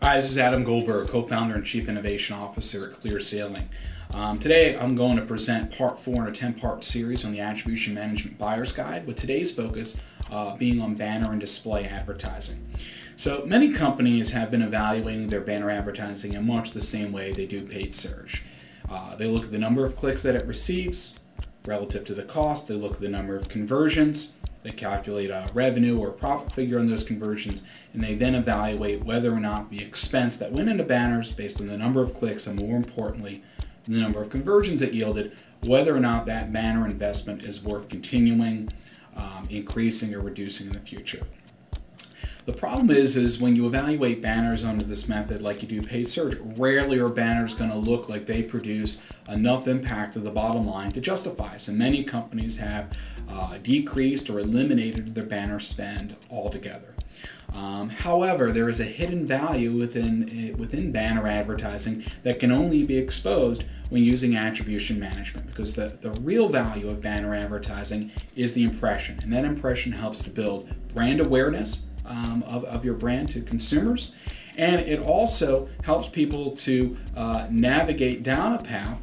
Hi, this is Adam Goldberg, co-founder and chief innovation officer at Clear Sailing. Today I'm going to present part 4 in a 10-part series on the Attribution Management Buyer's Guide, with today's focus being on banner and display advertising. So many companies have been evaluating their banner advertising in much the same way they do paid search. They look at the number of clicks that it receives relative to the cost. They look at the number of conversions. They calculate a revenue or profit figure on those conversions, and they then evaluate whether or not the expense that went into banners based on the number of clicks, and more importantly, the number of conversions it yielded, whether or not that banner investment is worth continuing, increasing, or reducing in the future. The problem is when you evaluate banners under this method like you do paid search, rarely are banners going to look like they produce enough impact to the bottom line to justify. So many companies have decreased or eliminated their banner spend altogether. However, there is a hidden value within banner advertising that can only be exposed when using attribution management, because the real value of banner advertising is the impression, and that impression helps to build brand awareness of your brand to consumers, and it also helps people to navigate down a path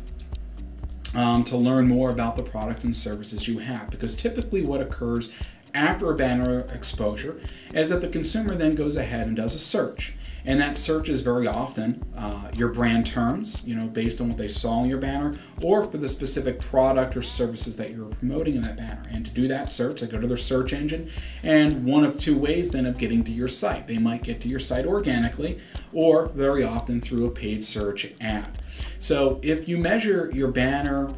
to learn more about the products and services you have, because typically what occurs after a banner exposure is that the consumer then goes ahead and does a search, and that search is very often your brand terms, based on what they saw in your banner, or for the specific product or services that you're promoting in that banner. And to do that search, they go to their search engine, and one of two ways then of getting to your site. They might get to your site organically, or very often through a paid search ad. So if you measure your banner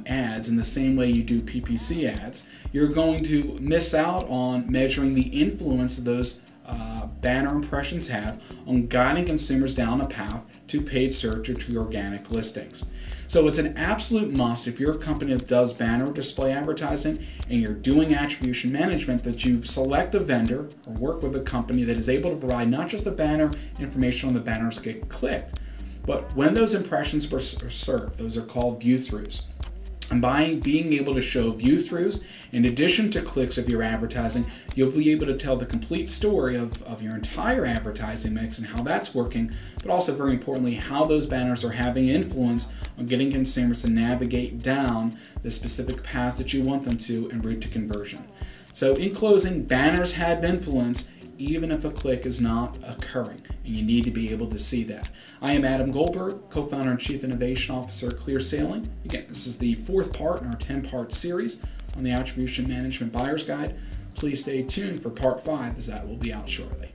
ads in the same way you do PPC ads, you're going to miss out on measuring the influence of those banner impressions have on guiding consumers down a path to paid search or to organic listings. So it's an absolute must, if you're a company that does banner or display advertising and you're doing attribution management, that you select a vendor or work with a company that is able to provide not just the banner information on the banners that get clicked, but when those impressions are served. Those are called view-throughs. And by being able to show view-throughs, in addition to clicks of your advertising, you'll be able to tell the complete story of your entire advertising mix and how that's working, but also, very importantly, how those banners are having influence on getting consumers to navigate down the specific paths that you want them to en route to conversion. So in closing, banners have influence even if a click is not occurring, and you need to be able to see that. I am Adam Goldberg, co-founder and chief innovation officer at Clear Sailing. Again, this is the 4th part in our 10-part series on the Attribution Management Buyer's Guide. Please stay tuned for part 5, as that will be out shortly.